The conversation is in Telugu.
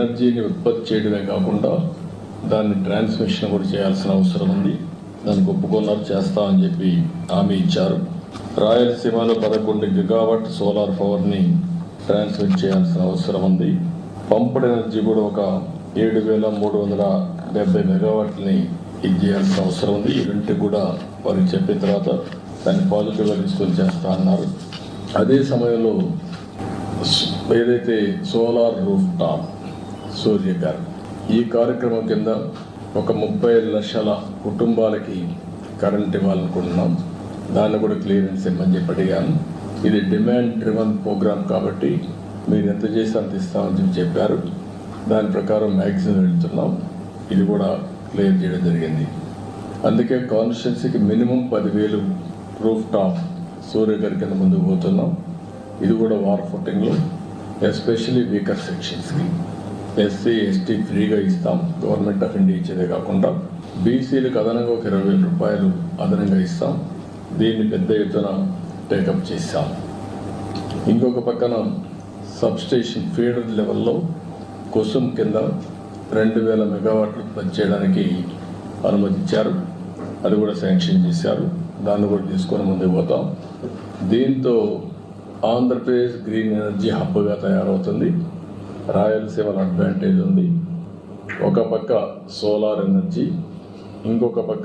ఎనర్జీని ఉత్పత్తి చేయడమే కాకుండా దాన్ని ట్రాన్స్మిషన్ కూడా చేయాల్సిన అవసరం ఉంది. దానికి ఒప్పుకున్నారు, చేస్తామని చెప్పి హామీ ఇచ్చారు. రాయలసీమలో 11 గిగావాట్ సోలార్ పవర్ని ట్రాన్స్మిట్ చేయాల్సిన అవసరం ఉంది. పంప్డ్ ఎనర్జీ కూడా ఒక 7,370 మెగావాట్ని ఇది చేయాల్సిన అవసరం ఉంది. ఈ రెండింటి కూడా వారికి చెప్పిన తర్వాత దాన్ని పాజిటివ్గా తీసుకొని చేస్తా అన్నారు. అదే సమయంలో ఏదైతే సోలార్ రూఫ్ టాప్ సూర్యగార్ ఈ కార్యక్రమం కింద ఒక 30 లక్షల కుటుంబాలకి కరెంట్ ఇవ్వాలనుకుంటున్నాం. దాన్ని కూడా క్లియరెన్స్ ఇవ్వమని చెప్పి అడిగాను. ఇది డిమాండ్ డ్రివన్ ప్రోగ్రామ్ కాబట్టి మీరు ఎంత చేసి అంత ఇస్తామని చెప్పారు. దాని ప్రకారం మ్యాక్సిమం వెళ్తున్నాం. ఇది కూడా క్లియర్ చేయడం జరిగింది. అందుకే కాన్స్టిట్యున్సీకి మినిమం 10,000 రూఫ్ టాప్ సూర్యగారి కింద ముందుకు పోతున్నాం. ఇది కూడా వార్ ఫుటింగ్లో ఎస్పెషలీ వీకర్ సెక్షన్స్కి ఎస్సీ ఎస్టీ ఫ్రీగా ఇస్తాం. గవర్నమెంట్ ఆఫ్ ఇండియా ఇచ్చేదే కాకుండా బీసీలకు అదనంగా ఒక 20,000 రూపాయలు అదనంగా ఇస్తాం. దీన్ని పెద్ద ఎత్తున టేకప్ చేశాం. ఇంకొక పక్కన సబ్స్టేషన్ ఫీడర్ లెవెల్లో కుసుమ్ కింద 2,000 మెగావాట్లు ఉత్పత్తి చేయడానికి అనుమతించారు. అది కూడా శాంక్షన్ చేశారు. దాన్ని కూడా తీసుకొని ముందుకు పోతాం. దీంతో ఆంధ్రప్రదేశ్ గ్రీన్ ఎనర్జీ హబ్గా తయారవుతుంది. రాయలసీమలో అడ్వాంటేజ్ ఉంది. ఒక పక్క సోలార్ ఎనర్జీ, ఇంకొక పక్క